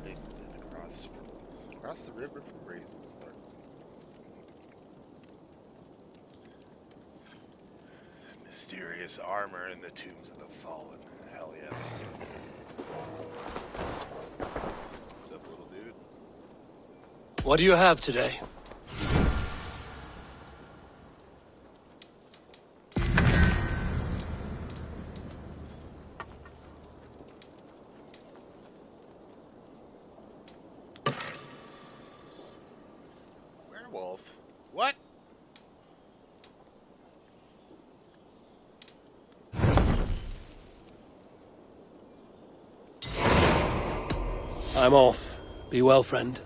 founding and across the river from Ravensthorpe. Mysterious armor in the tombs of the fallen. Hell yes. What's up, little dude? What do you have today? Werewolf? What? I'm off. Be well, friend.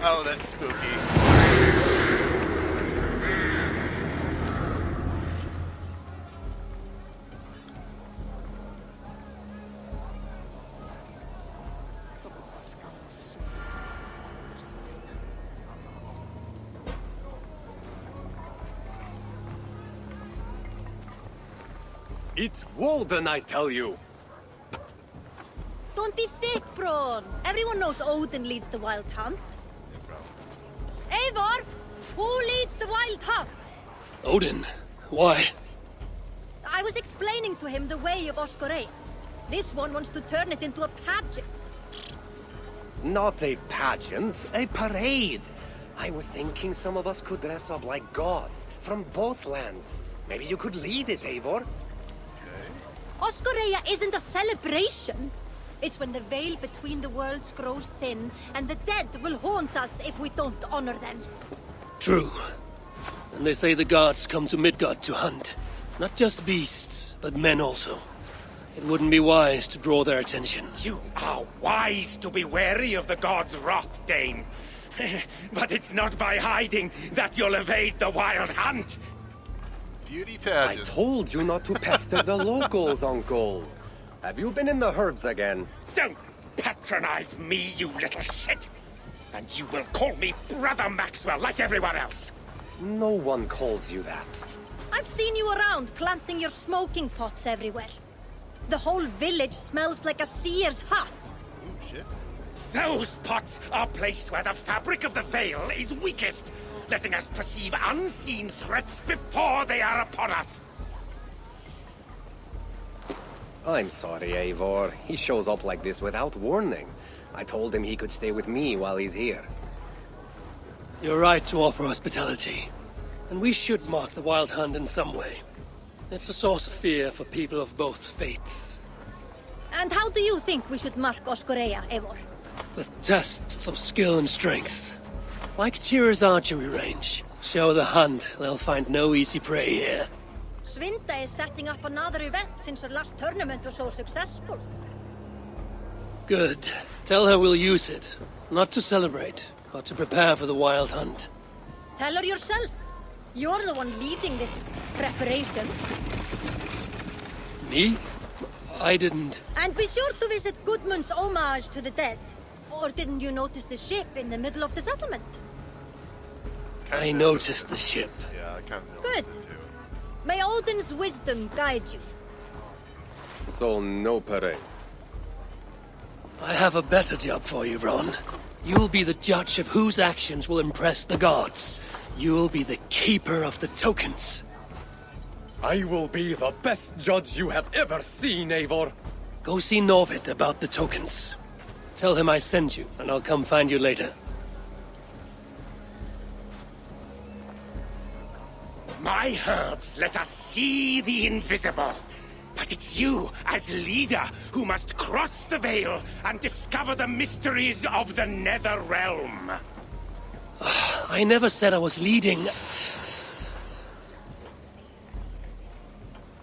Oh, that's spooky. It's Walden, I tell you! Don't be thick, Braun. Everyone knows Odin leads the wild hunt. Eivor, who leads the wild hunt? Odin. Why? I was explaining to him the way of Oscorei. This one wants to turn it into a pageant. Not a pageant, a parade. I was thinking some of us could dress up like gods from both lands. Maybe you could lead it, Eivor. Oscorea isn't a celebration. It's when the veil between the worlds grows thin, and the dead will haunt us if we don't honor them. True. And they say the gods come to Midgard to hunt. Not just beasts, but men also. It wouldn't be wise to draw their attention. You are wise to be wary of the gods' wrath, Dane. But it's not by hiding that you'll evade the wild hunt. Beauty I pageant. told you not to pester the locals, Uncle. Have you been in the herbs again? Don't patronize me, you little shit! And you will call me Brother Maxwell like everyone else. No one calls you that. I've seen you around planting your smoking pots everywhere. The whole village smells like a seer's hut. Ooh, shit. Those pots are placed where the fabric of the veil is weakest, letting us perceive unseen threats before they are upon us. I'm sorry, Eivor. He shows up like this without warning. I told him he could stay with me while he's here. You're right to offer hospitality. And we should mark the wild hunt in some way. It's a source of fear for people of both faiths. And how do you think we should mark Oscorea, Eivor? With tests of skill and strength. Like Tyr's archery range. Show the hunt, they'll find no easy prey here. Svinda is setting up another event since her last tournament was so successful. Good. Tell her we'll use it. Not to celebrate, but to prepare for the wild hunt. Tell her yourself. You're the one leading this preparation. Me? I didn't... And be sure to visit Gudmund's homage to the dead. Or didn't you notice the ship in the middle of the settlement? I noticed the ship. Yeah, I kind of Good. noticed it too. May Odin's wisdom guide you. So no parade. I have a better job for you, Ron. You'll be the judge of whose actions will impress the gods. You'll be the keeper of the tokens. I will be the best judge you have ever seen, Eivor. Go see Norvid about the tokens. Tell him I sent you, and I'll come find you later. My herbs let us see the invisible. But it's you, as leader, who must cross the veil and discover the mysteries of the Nether Realm. I never said I was leading.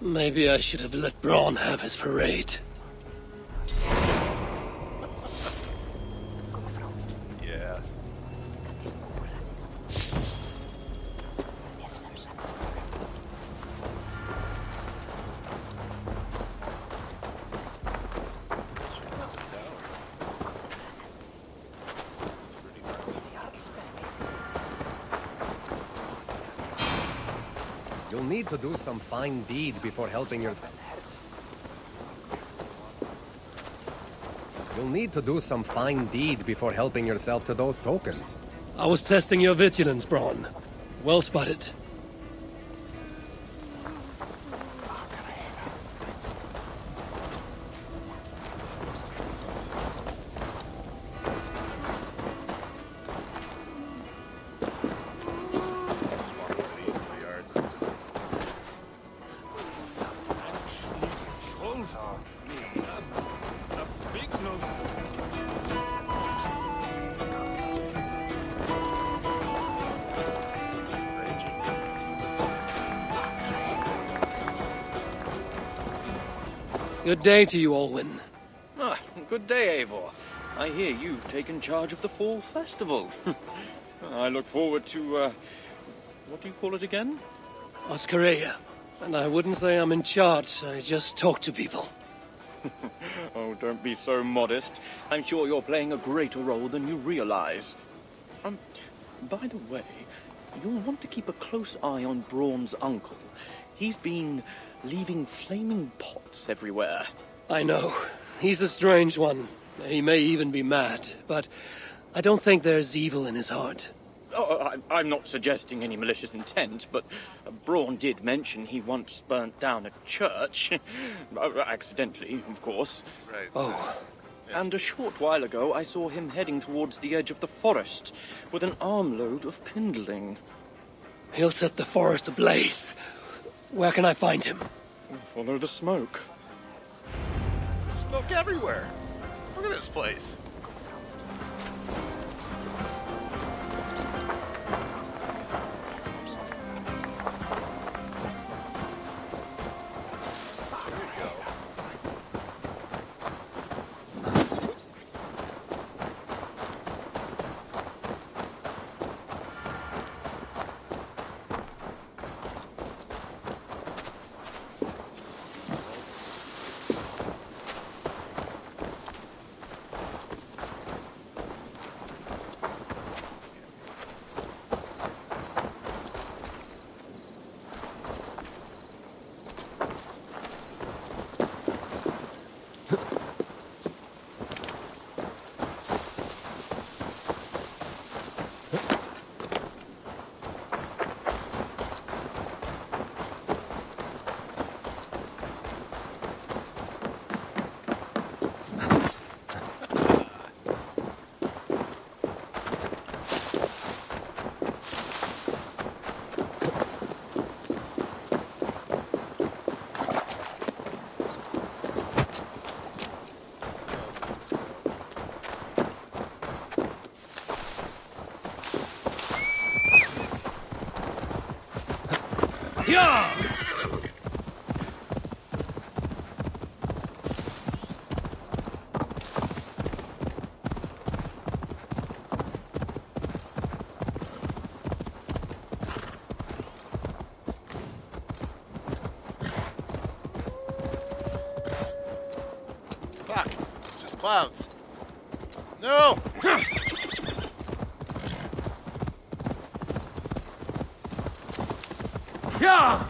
Maybe I should have let Braun have his parade. Yeah. You'll need to do some fine deed before helping yourself. You'll need to do some fine deed before helping yourself to those tokens. I was testing your vigilance, Braun. Well spotted. Good day to you, Alwyn. Ah, good day, Eivor. I hear you've taken charge of the Fall Festival. I look forward to, what do you call it again? Oscaria. And I wouldn't say I'm in charge, I just talk to people. Oh, don't be so modest. I'm sure you're playing a greater role than you realize. By the way, you'll want to keep a close eye on Braun's uncle. He's been leaving flaming pots everywhere. I know. He's a strange one. He may even be mad, but I don't think there's evil in his heart. Oh, I'm not suggesting any malicious intent, but Braun did mention he once burnt down a church. Accidentally, of course. Right. Oh, And a short while ago, I saw him heading towards the edge of the forest with an armload of kindling. he'll set the forest ablaze. Where can I find him? Follow the smoke. Smoke everywhere. Look at this place. There we go. Yeah! Fuck. It's just clouds. No! Yeah!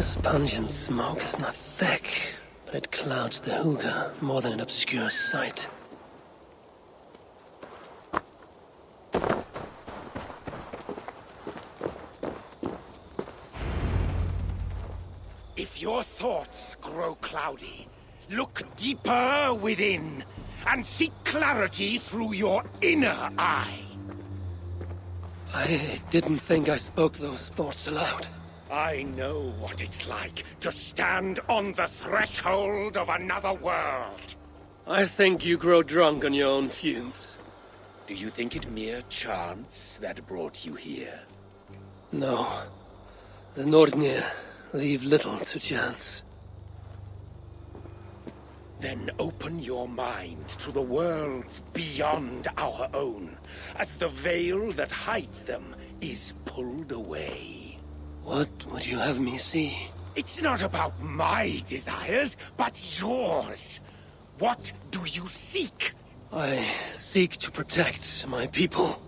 This pungent smoke is not thick, but it clouds the hookah more than it obscures sight. If your thoughts grow cloudy, look deeper within and seek clarity through your inner eye. I didn't think I spoke those thoughts aloud. I know what it's like to stand on the threshold of another world. I think you grow drunk on your own fumes. Do you think it mere chance that brought you here? No. The Nordnir leave little to chance. Then open your mind to the worlds beyond our own, as the veil that hides them is pulled away. What would you have me see? It's not about my desires, but yours. What do you seek? I seek to protect my people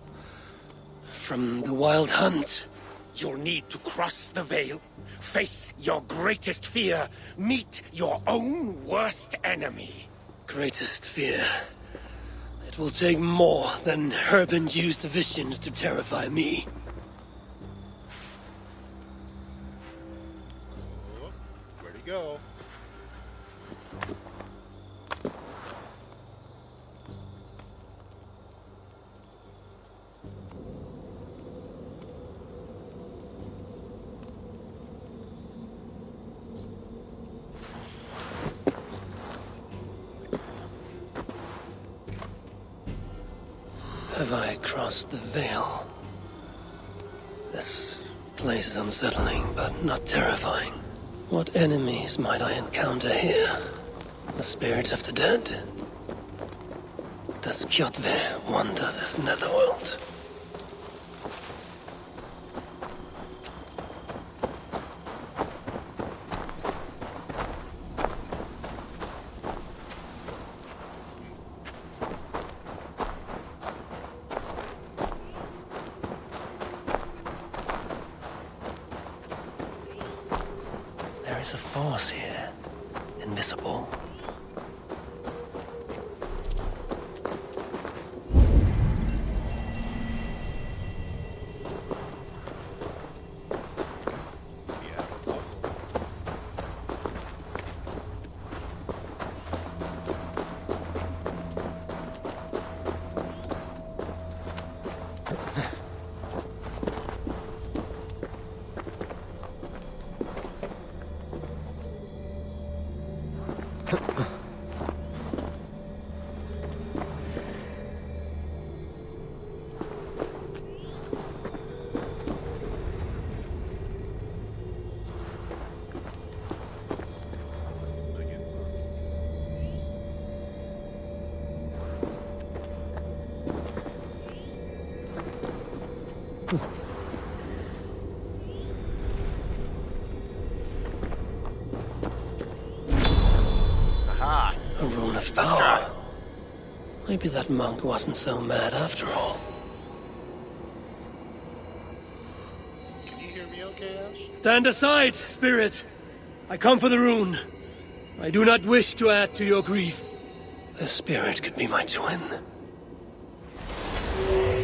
from the wild hunt. You'll need to cross the veil, face your greatest fear, meet your own worst enemy. Greatest fear. It will take more than herb-induced visions to terrify me. Oh, where'd he go? Have I crossed the veil? This place is unsettling, but not terrifying. What enemies might I encounter here? The spirits of the dead? Does Kjotve wander this netherworld? There is a force here, invisible. Yeah. Aha! A rune of Let's try. power. Maybe that monk wasn't so mad after all. Can you hear me okay, Ash? Stand aside, spirit! I come for the rune. I do not wish to add to your grief. The spirit could be my twin.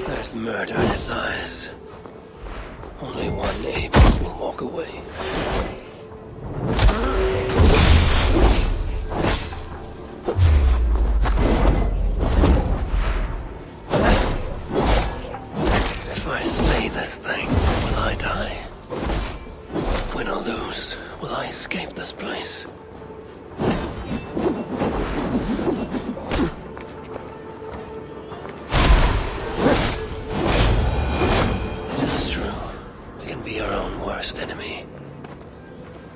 There's murder in its eyes. Only one able will walk away. If I slay this thing, will I die? Win or lose, will I escape this place? It is true. We can be our own worst enemy.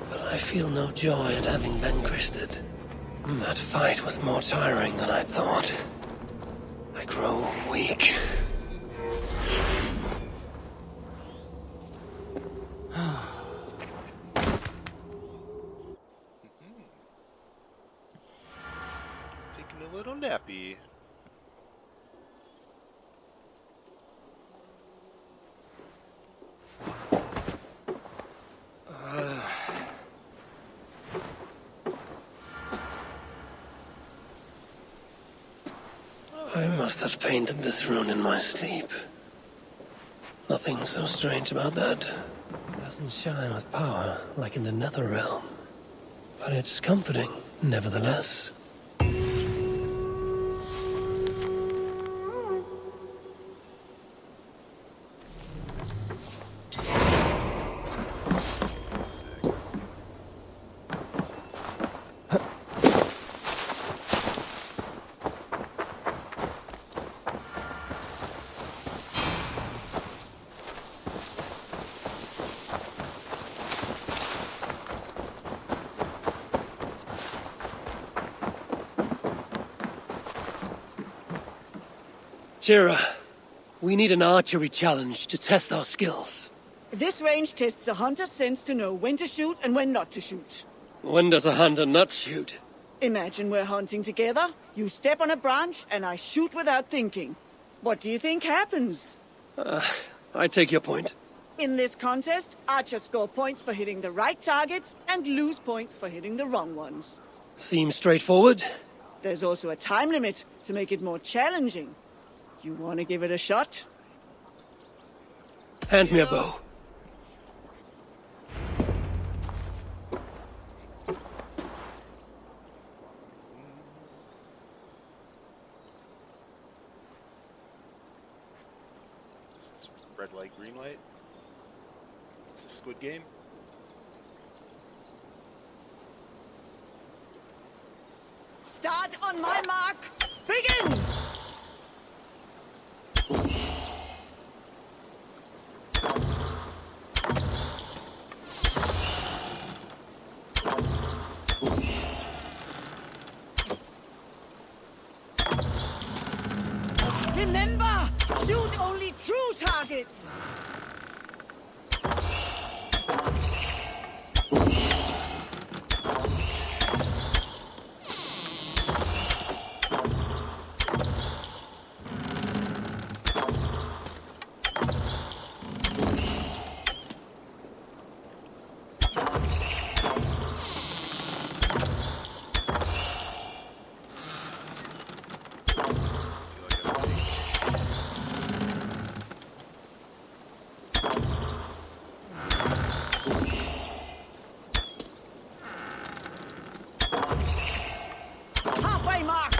But I feel no joy at having vanquished it. That fight was more tiring than I thought. I grow weak. Taking a little nappy. I must have painted this rune in my sleep. Nothing so strange about that. It doesn't shine with power like in the nether realm. But it's comforting, nevertheless. Tira, we need an archery challenge to test our skills. This range tests a hunter's sense to know when to shoot and when not to shoot. When does a hunter not shoot? Imagine we're hunting together, you step on a branch, and I shoot without thinking. What do you think happens? I take your point. In this contest, archers score points for hitting the right targets and lose points for hitting the wrong ones. Seems straightforward. There's also a time limit to make it more challenging. You want to give it a shot? Hand me a bow. Red light, green light? Is this Squid Game? Start on my mark. Begin! Remember, shoot only true targets. Halfway mark.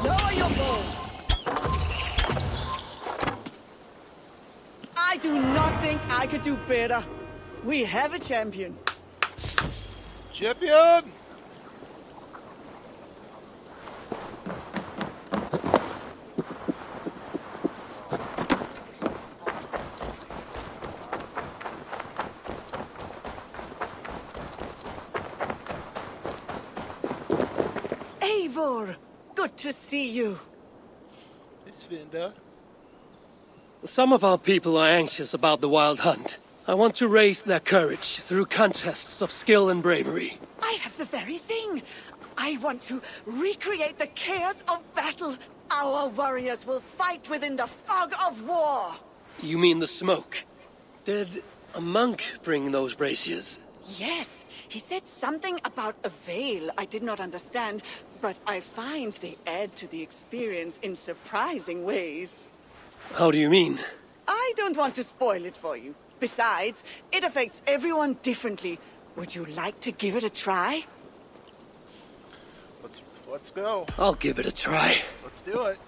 Lower your bow. I do not think I could do better. We have a champion. Champion! Eivor, good to see you. It's Vinda. Some of our people are anxious about the wild hunt. I want to raise their courage through contests of skill and bravery. I have the very thing. I want to recreate the chaos of battle. Our warriors will fight within the fog of war. You mean the smoke? Did a monk bring those braziers? Yes, he said something about a veil I did not understand, but I find they add to the experience in surprising ways. How do you mean? I don't want to spoil it for you. Besides, it affects everyone differently. Would you like to give it a try? Let's go. I'll give it a try. Let's do it.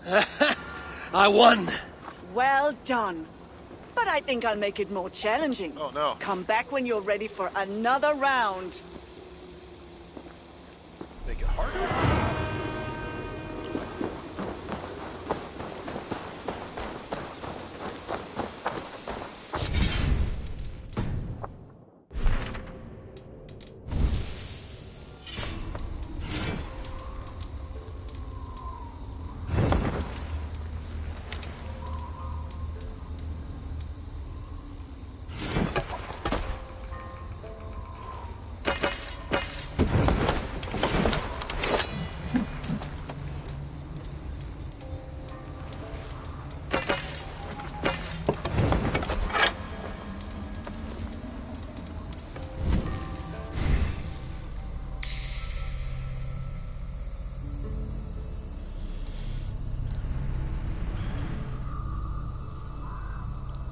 I won! Well done. But I think I'll make it more challenging. Oh, no. Come back when you're ready for another round. Make it harder?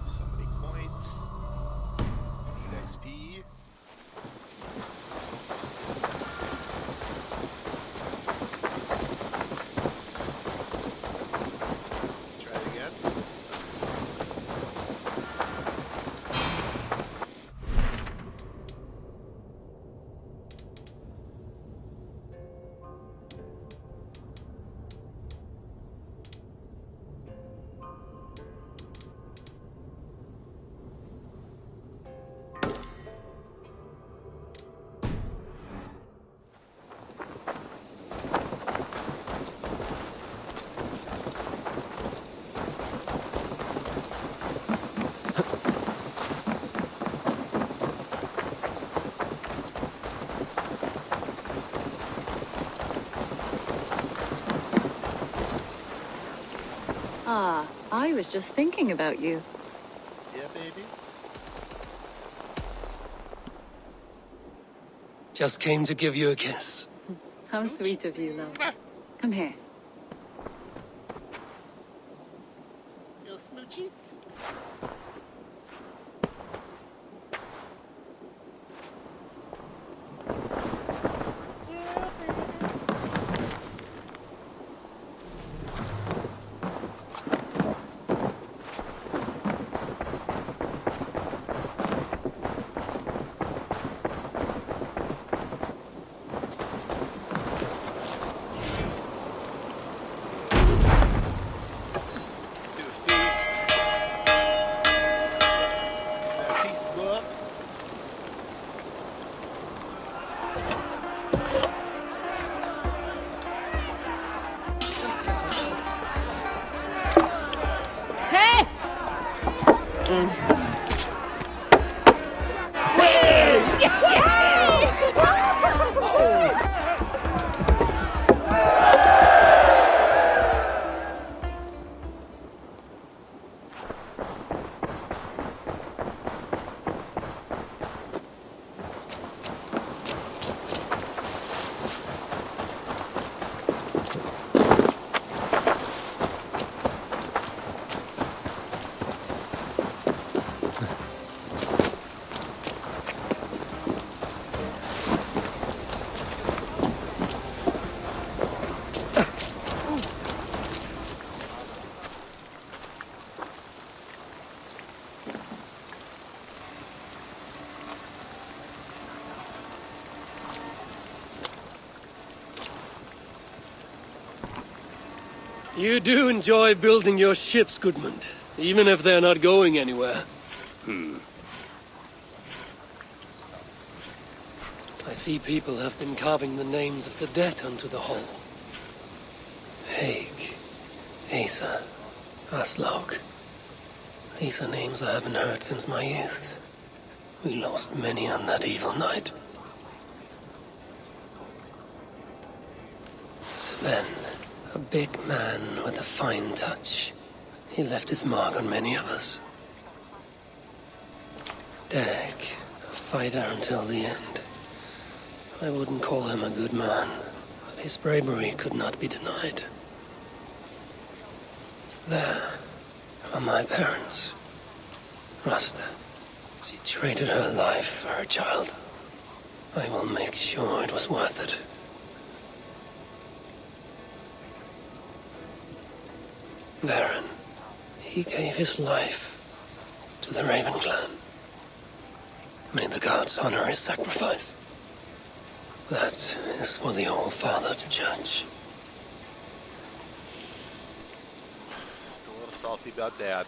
So many points. Need XP. Try it again. Ah, I was just thinking about you. Yeah, baby. Just came to give you a kiss. How sweet of you, love. Come here. Little smoochies. Let's do a feast. That feast buff. Hey! You do enjoy building your ships, Goodmund, even if they're not going anywhere. I see people have been carving the names of the dead onto the hull. Haig, Asa, Aslaug. These are names I haven't heard since my youth. We lost many on that evil night. Sven, a big man with a fine touch. He left his mark on many of us. Dag, a fighter until the end. I wouldn't call him a good man, but his bravery could not be denied. There are my parents. Rasta. She traded her life for her child. I will make sure it was worth it. Baron. He gave his life to the Raven clan. May the gods honor his sacrifice. That is for the All-Father to judge. Just a little salty about that.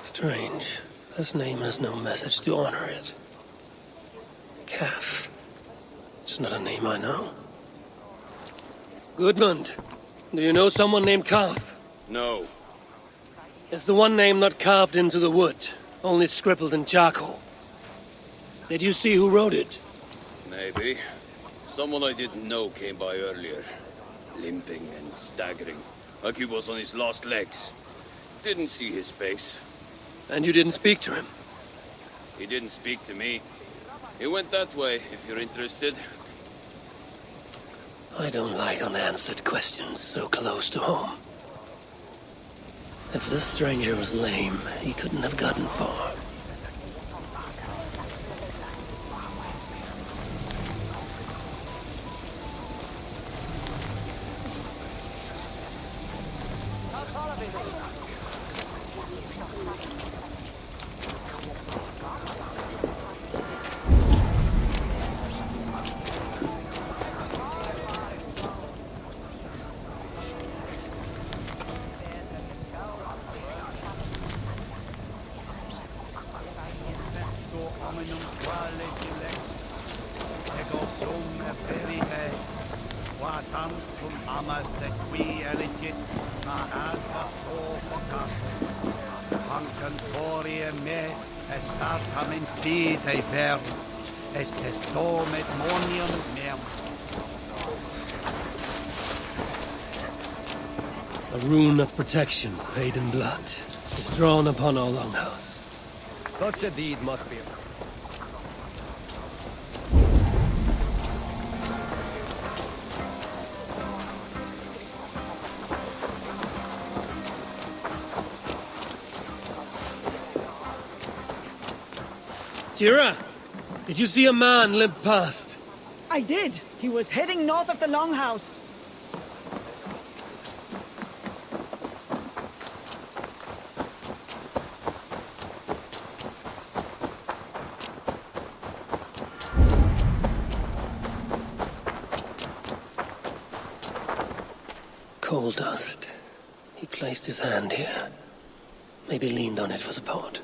Strange. This name has no message to honor it. Calf. It's not a name I know. Gudmund, do you know someone named Calf? No. It's the one name not carved into the wood, only scribbled in charcoal. Did you see who wrote it? Maybe. Someone I didn't know came by earlier. Limping and staggering, like he was on his last legs. Didn't see his face. And you didn't speak to him? He didn't speak to me. He went that way, if you're interested. I don't like unanswered questions so close to home. If this stranger was lame, he couldn't have gotten far. A rune of protection, paid in blood, is drawn upon our longhouse. Such a deed must be... Tira, did you see a man limp past? I did. He was heading north of the Longhouse. Coal dust. He placed his hand here. Maybe leaned on it for support.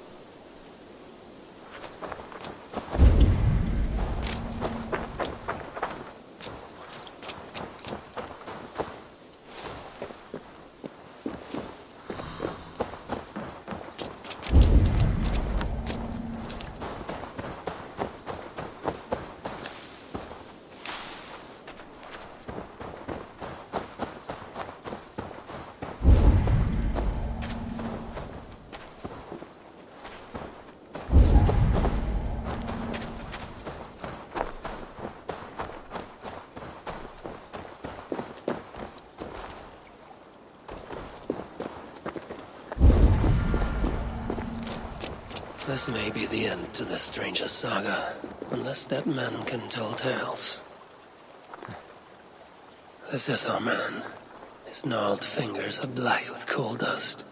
This may be the end to this stranger's saga, unless that man can tell tales. This is our man. His gnarled fingers are black with coal dust.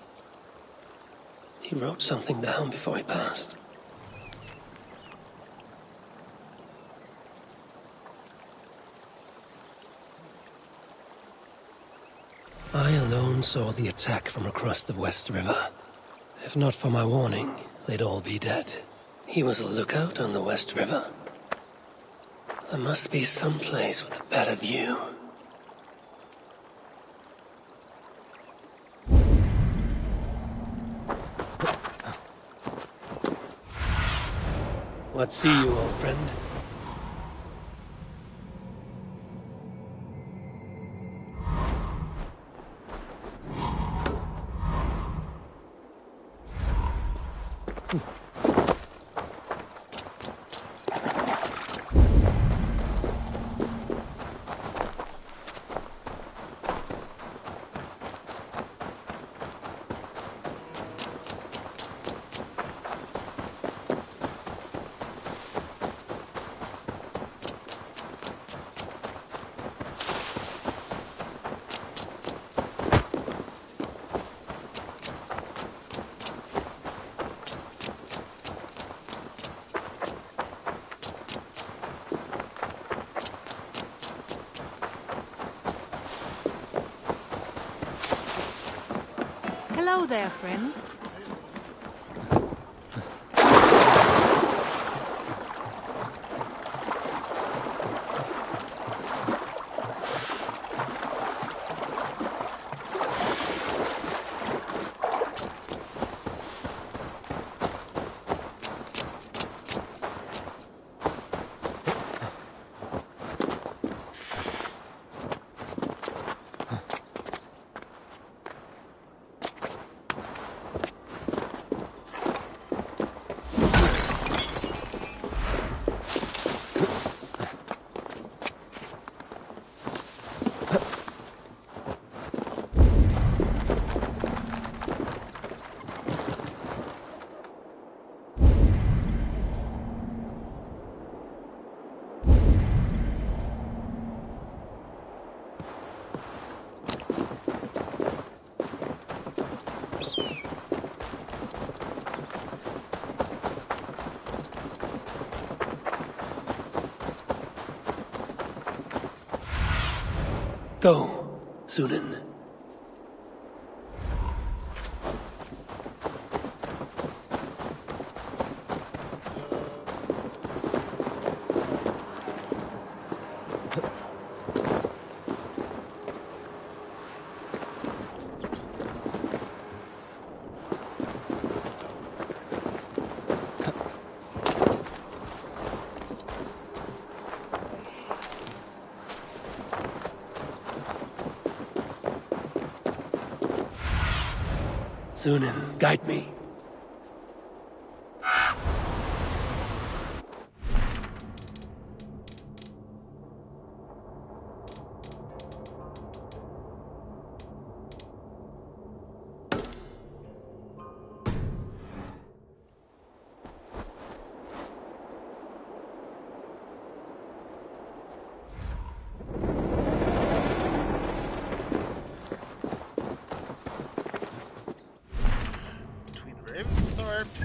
He wrote something down before he passed. I alone saw the attack from across the West River. If not for my warning, they'd all be dead. He was a lookout on the West River. There must be some place with a better view. What see you, old friend? Hello there, friend. Go, Sunan. Sunan, guide me. And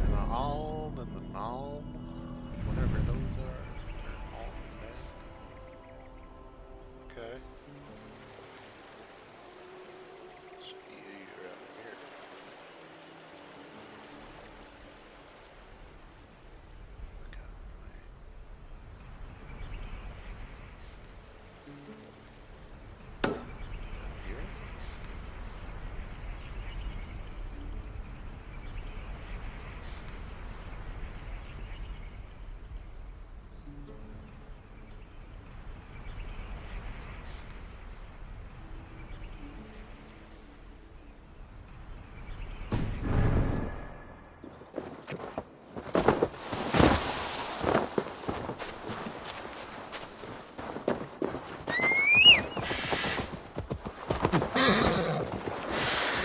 the Alm and the Nalm, whatever those are. Alm and okay. Should be around here.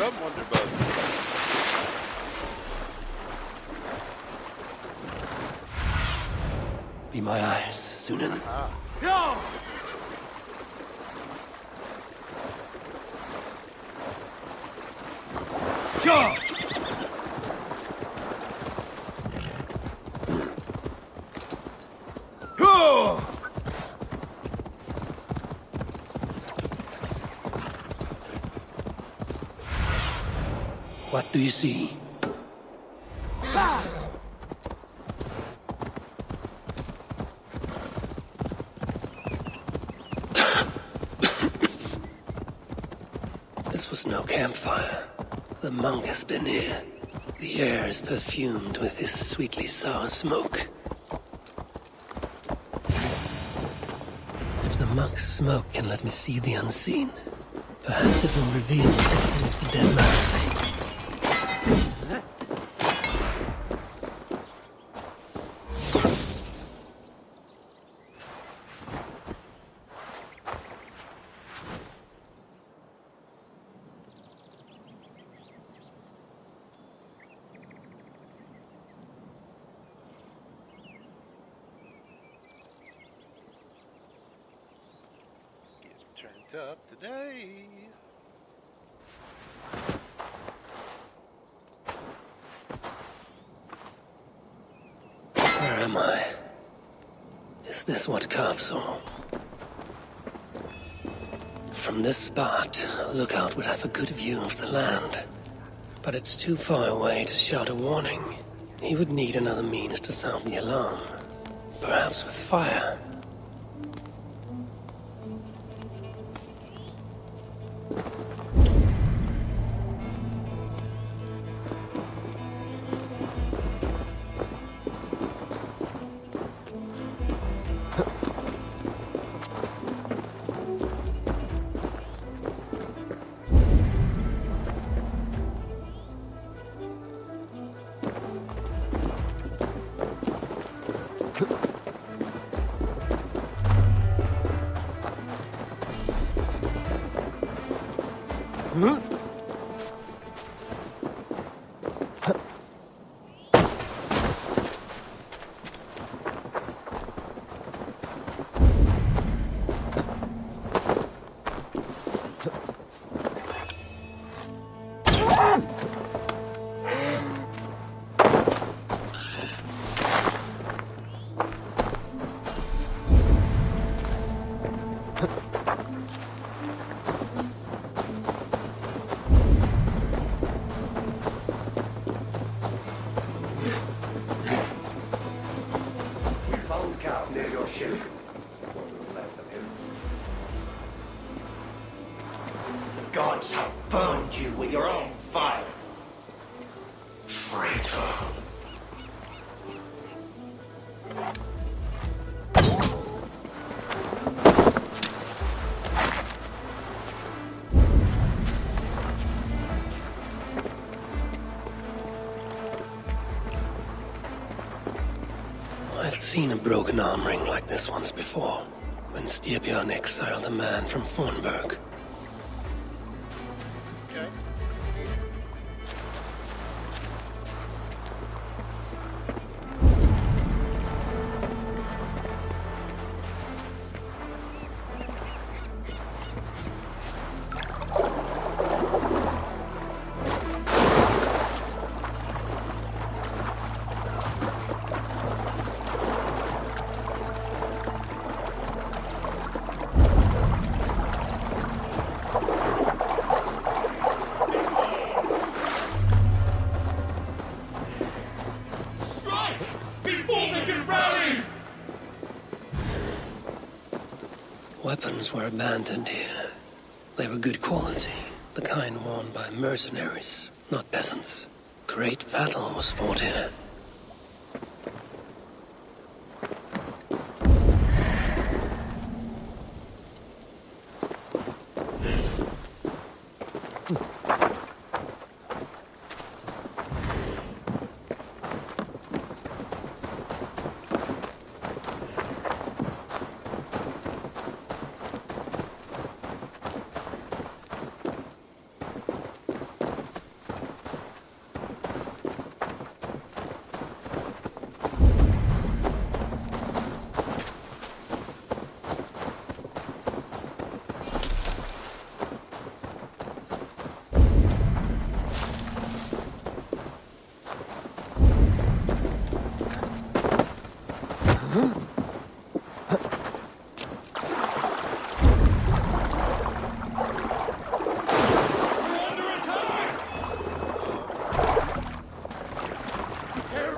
Come, Wonderbug. Be my eyes, Sunan. No! Jaw! What do you see? This was no campfire. The monk has been here. The air is perfumed with his sweetly sour smoke. If the monk's smoke can let me see the unseen, perhaps it will reveal the secrets of the dead man's fate. Turned up today. Where am I? Is this what Carve saw? From this spot, a lookout would have a good view of the land. but it's too far away to shout a warning. He would need another means to sound the alarm. Perhaps with fire. Gods have burned you with your own fire. Traitor. I've seen a broken arm ring like this once before, when Styrbjörn exiled a man from Fornburg. Okay. Weapons were abandoned here. They were good quality, the kind worn by mercenaries, not peasants. Great battle was fought here.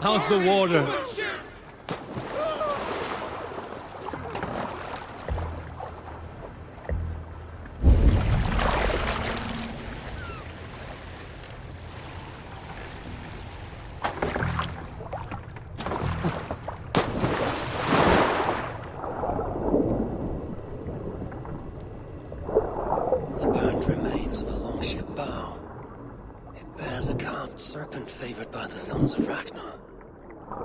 How's the water? The burnt remains of a longship bow. It bears a carved serpent favored by the sons of Ragnar.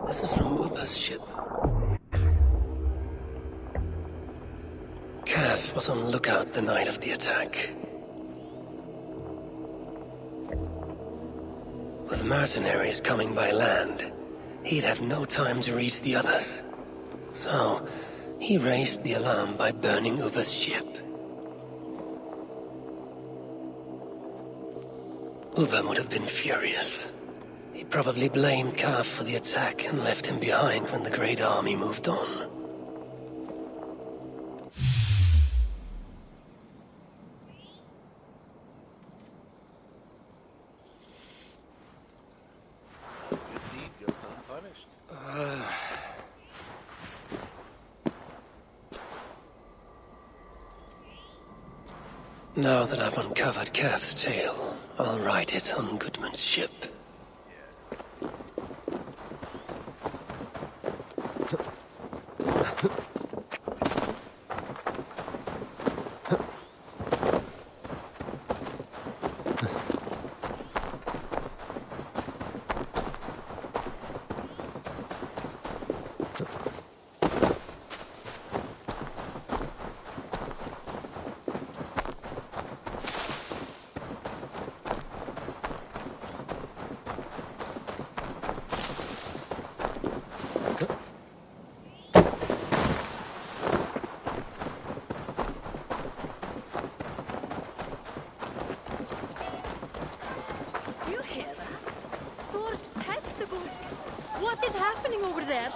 This is from Ubba's ship. Kath was on lookout the night of the attack. With mercenaries coming by land, he'd have no time to reach the others. So, he raised the alarm by burning Ubba's ship. Ubba would have been furious. He probably blamed Kaf for the attack and left him behind when the Great Army moved on. Now that I've uncovered Kev's tale, I'll write it on Goodman's ship. You hear that? Thor's testicles. What is happening over there?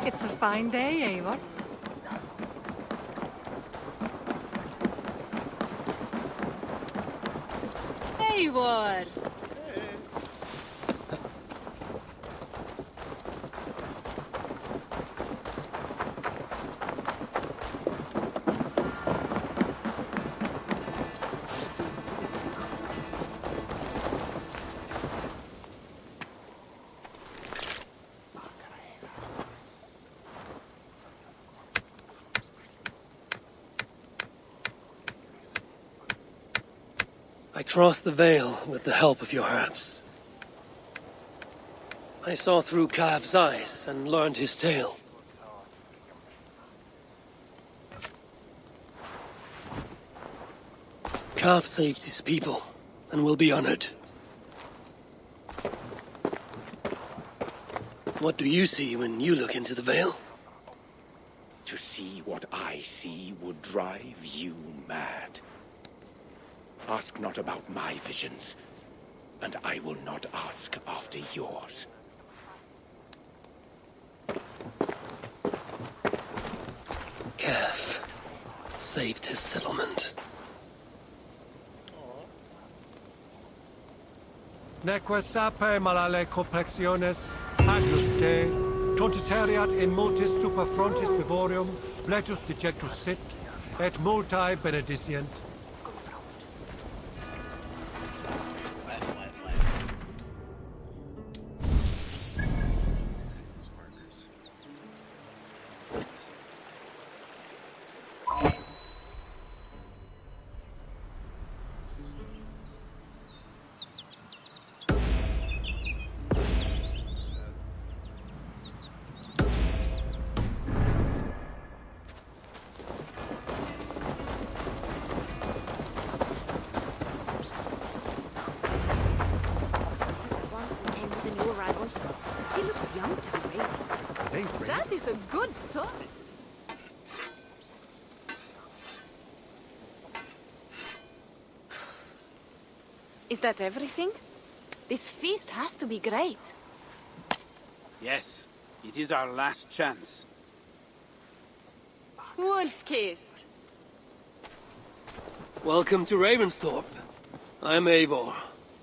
It's a fine day, Eivor. Eivor! I crossed the Veil with the help of your herbs. I saw through Kav's eyes and learned his tale. Kav saved his people and will be honored. What do you see when you look into the Veil? To see what I see would drive you mad. Ask not about my visions, and I will not ask after yours. Kav saved his settlement. Neque sape malale complexiones, agius te, tontitariat in multis super frontis vivorium, bletus dejectus sit, et multae benedicient. She looks young to me. That is a good son. Is that everything? This feast has to be great. Yes, it is our last chance. Wolf-kissed. Welcome to Ravensthorpe. I'm Eivor,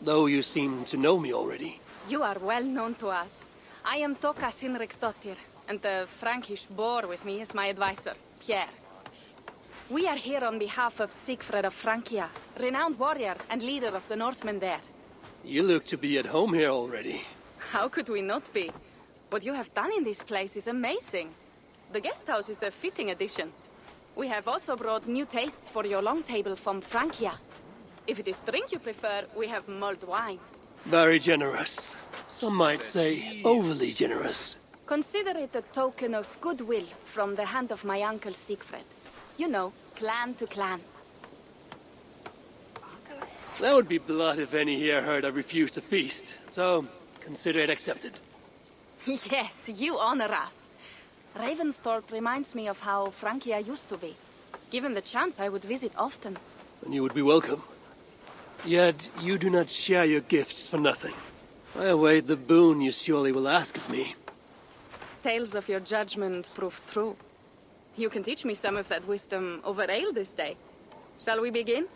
though you seem to know me already. You are well known to us. I am Toka Sinriksdottir, and the Frankish boar with me is my advisor, Pierre. We are here on behalf of Sigfred of Francia, renowned warrior and leader of the Northmen there. You look to be at home here already. How could we not be? What you have done in this place is amazing. The guest house is a fitting addition. We have also brought new tastes for your long table from Francia. If it is drink you prefer, we have mulled wine. Very generous. Some might say overly generous. Consider it a token of goodwill from the hand of my uncle Sigfred. You know, clan to clan. That would be blood if any here heard I refused to feast, so consider it accepted. Yes, you honor us. Ravensthorpe reminds me of how Francia used to be. Given the chance, I would visit often. And you would be welcome. Yet, you do not share your gifts for nothing. I await the boon you surely will ask of me. Tales of your judgment prove true. You can teach me some of that wisdom over ale this day. Shall we begin?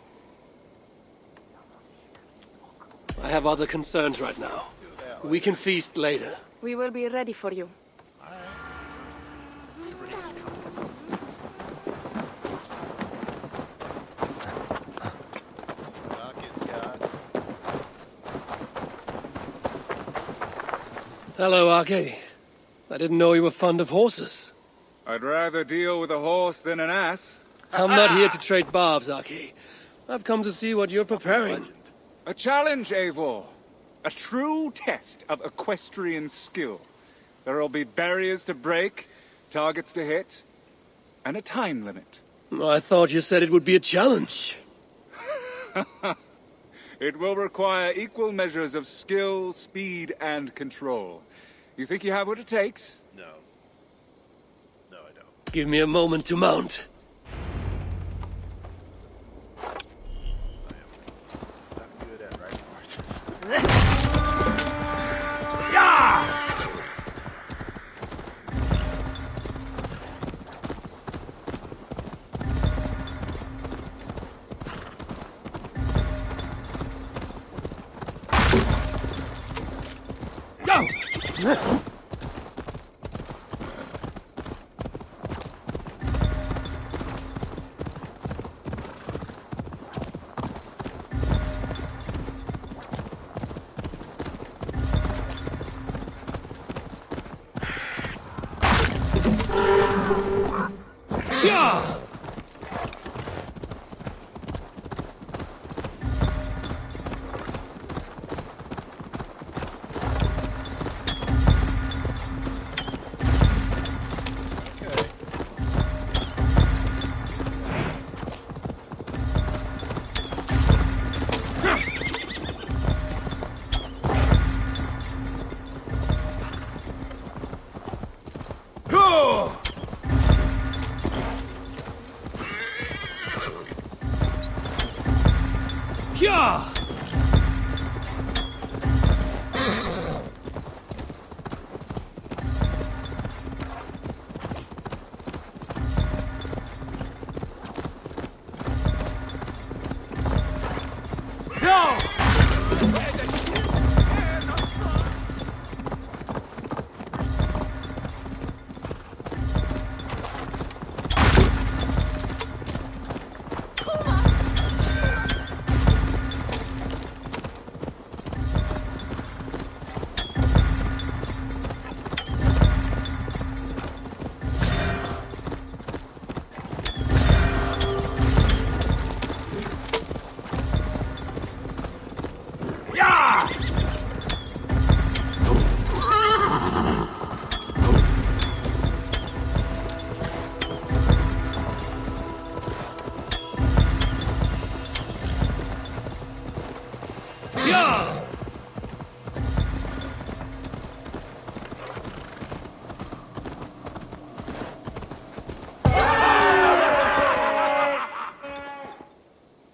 I have other concerns right now. We can feast later. We will be ready for you. Hello, Archie. I didn't know you were fond of horses. I'd rather deal with a horse than an ass. I'm not here to trade barbs, Archie. I've come to see what you're preparing. A challenge, Eivor. A true test of equestrian skill. There'll be barriers to break, targets to hit, and a time limit. I thought you said it would be a challenge. It will require equal measures of skill, speed, and control. You think you have what it takes? No. No, I don't. Give me a moment to mount. Not good at riding horses.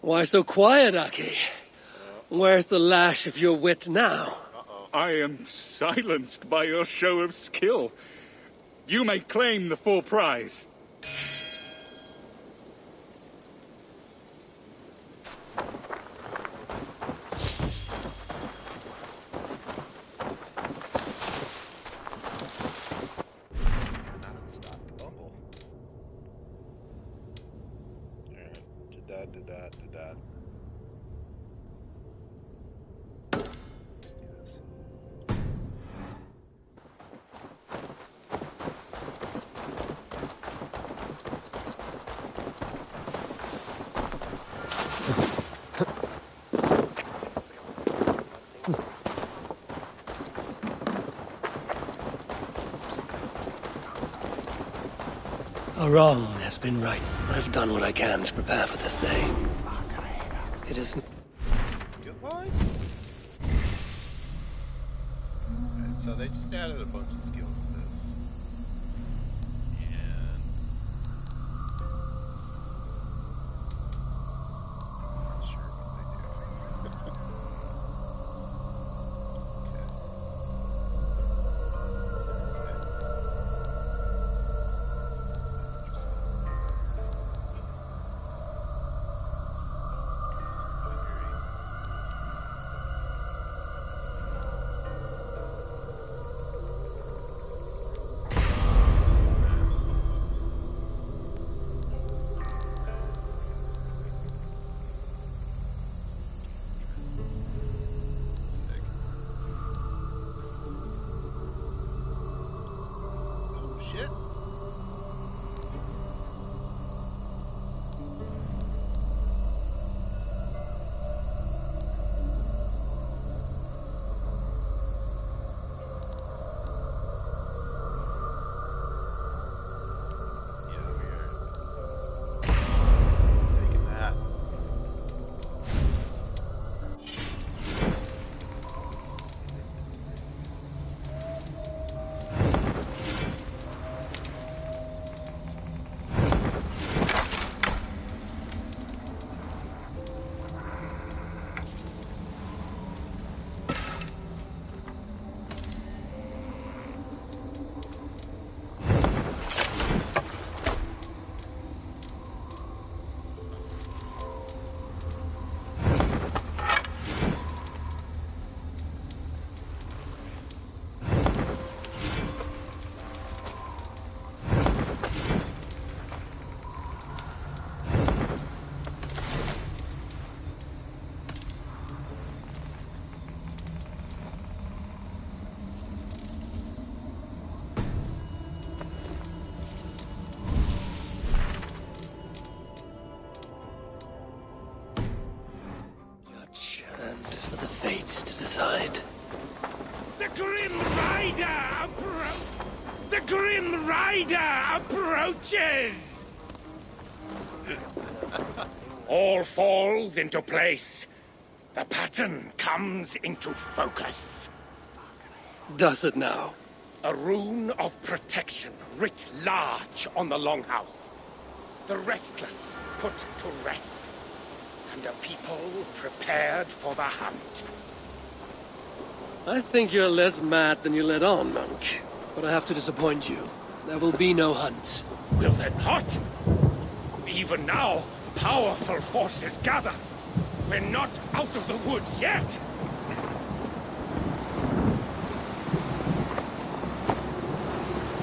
Why so quiet, Archie? Where's the lash of your wit now? I am silenced by your show of skill. You may claim the full prize. Did that. Let's do this. A wrong has been right. I've done what I can to prepare for this day. It isn't... Good points. Alright, so they just added a bunch of skills to this. And... I'm not sure what they do. Okay. side. The Grim Rider The Grim Rider approaches! All falls into place. The pattern comes into focus. Does it now? A rune of protection writ large on the longhouse. The restless put to rest. And a people prepared for the hunt. I think you're less mad than you let on, monk. But I have to disappoint you. There will be no hunt. Will there not? Even now, powerful forces gather. We're not out of the woods yet.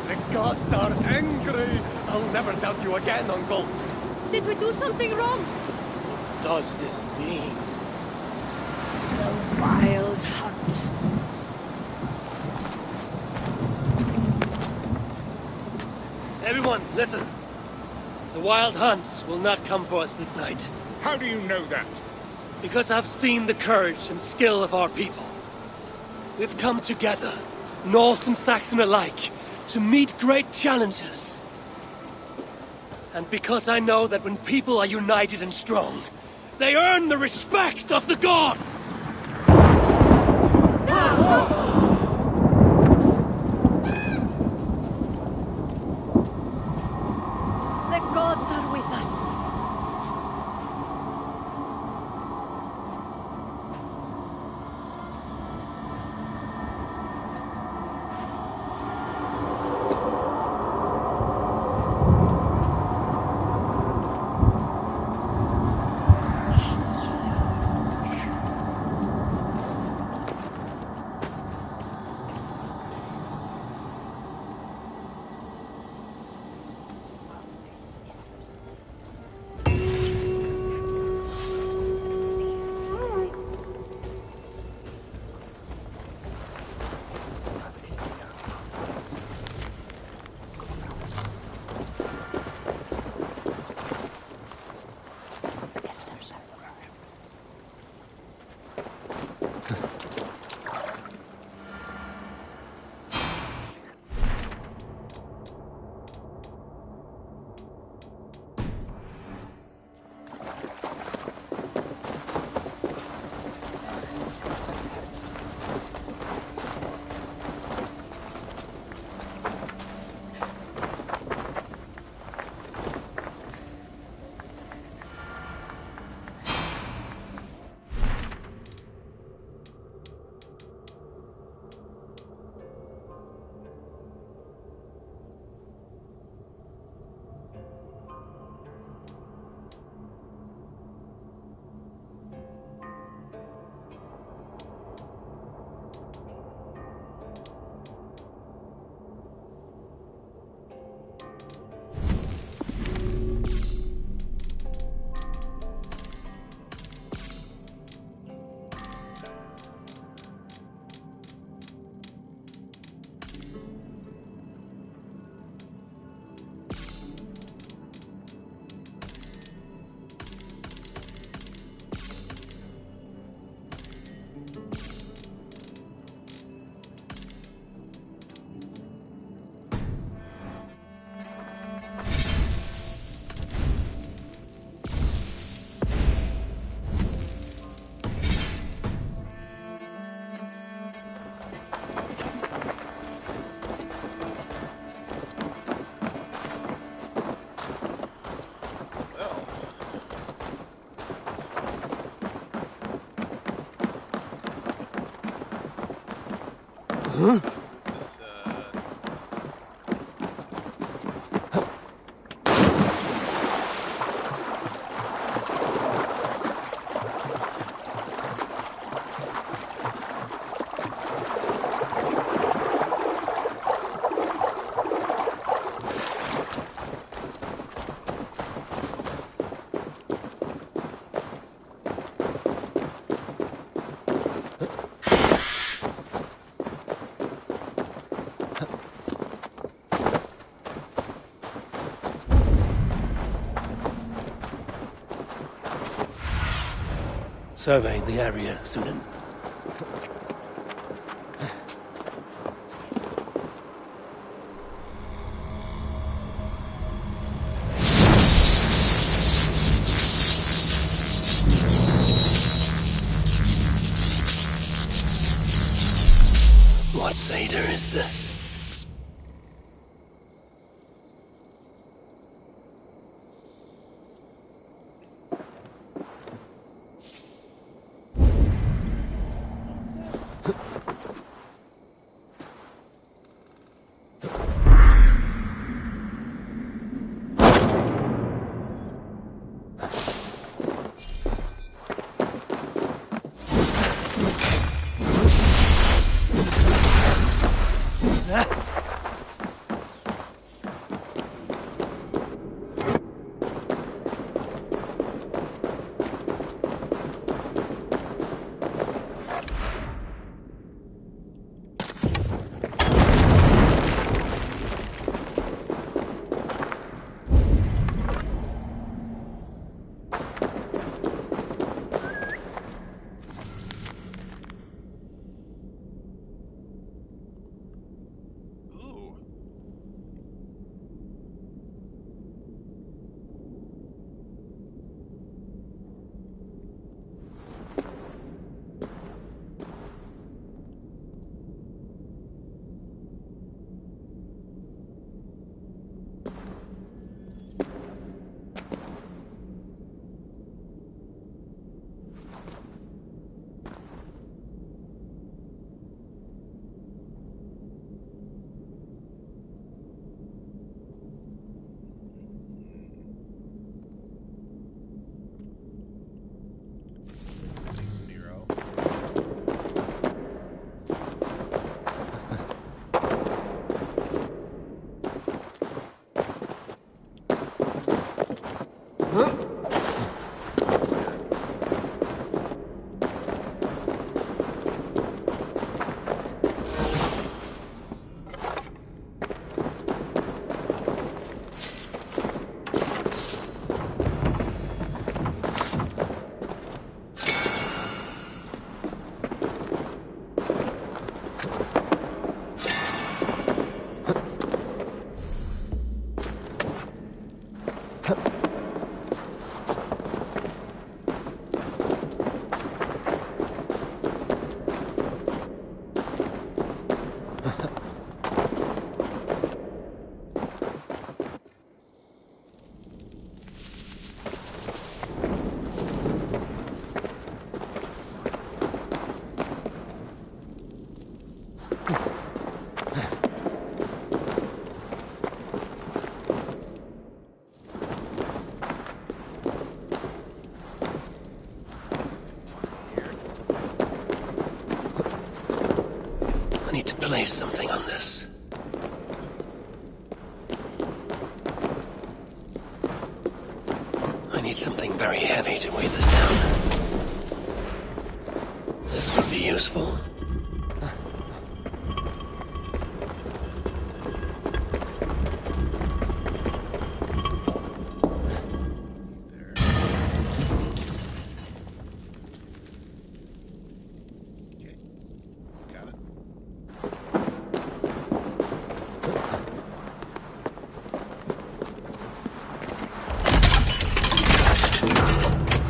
The gods are angry. I'll never doubt you again, Uncle. Did we do something wrong? What does this mean? The Wild Hunt. Everyone, listen. The Wild Hunt will not come for us this night. How do you know that? Because I've seen the courage and skill of our people. We've come together, Norse and Saxon alike, to meet great challenges. And because I know that when people are united and strong, they earn the respect of the gods! The gods are with us. Huh? Survey the area, Sunan. What Seder is this? Place something on this. I need something very heavy to weigh this down. This would be useful.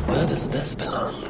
Where does this belong?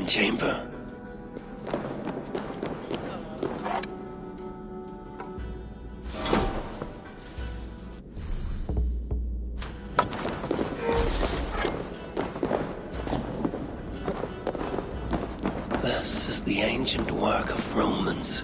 Chamber. This is the ancient work of Romans.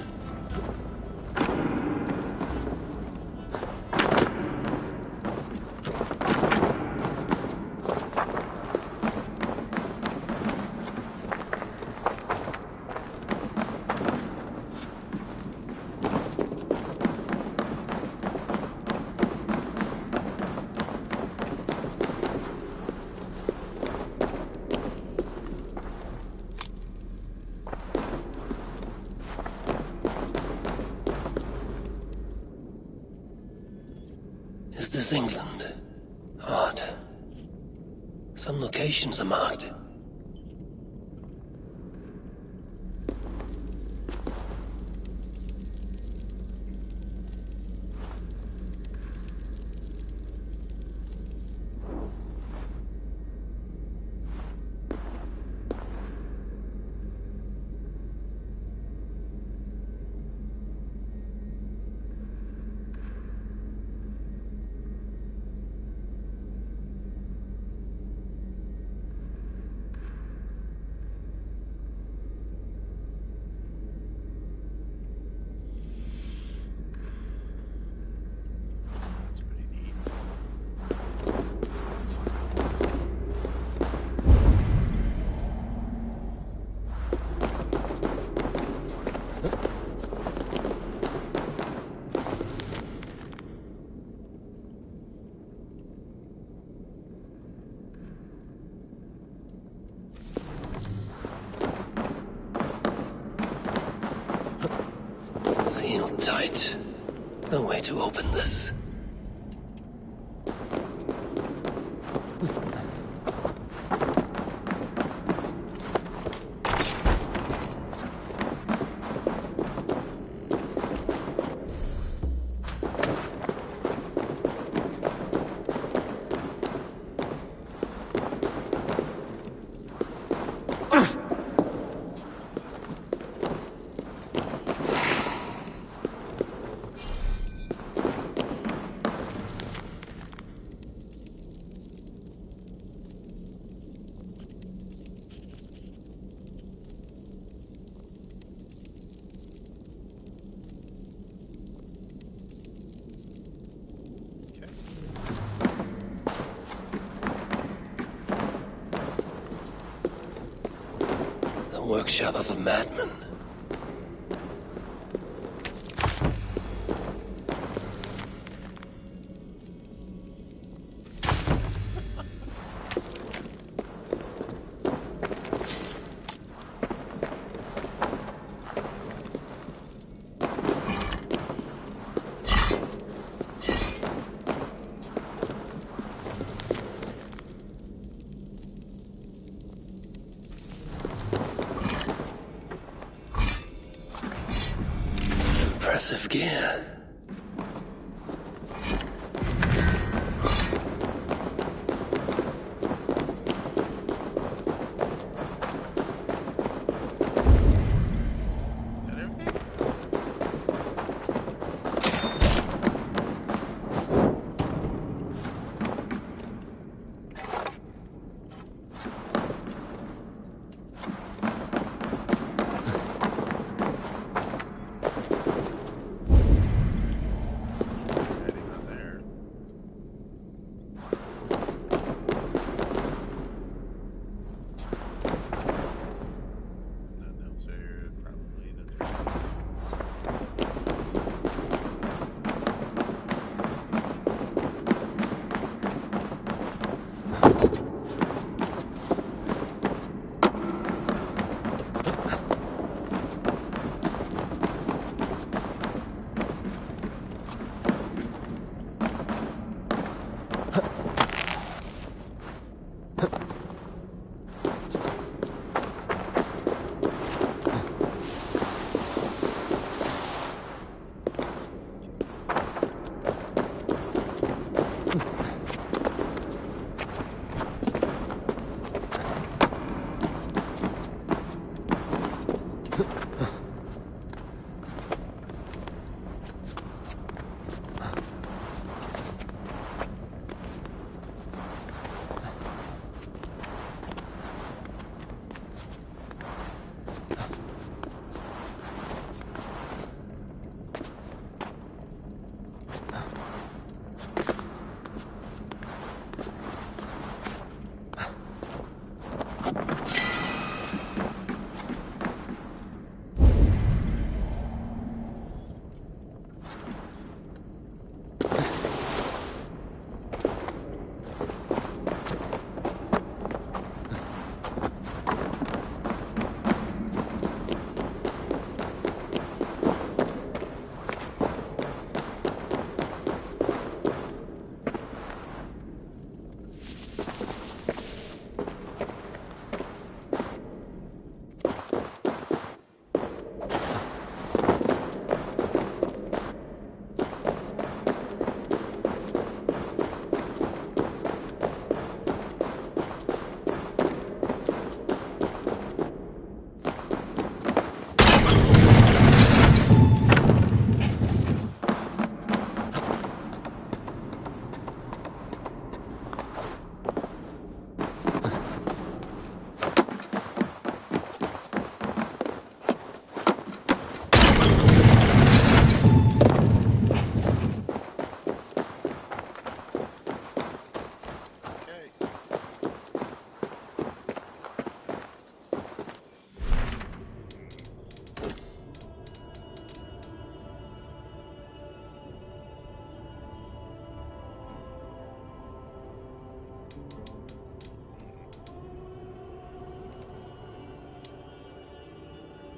Odd. Some locations are marked. Sealed tight. No way to open this. Workshop of a madman. Impressive gear.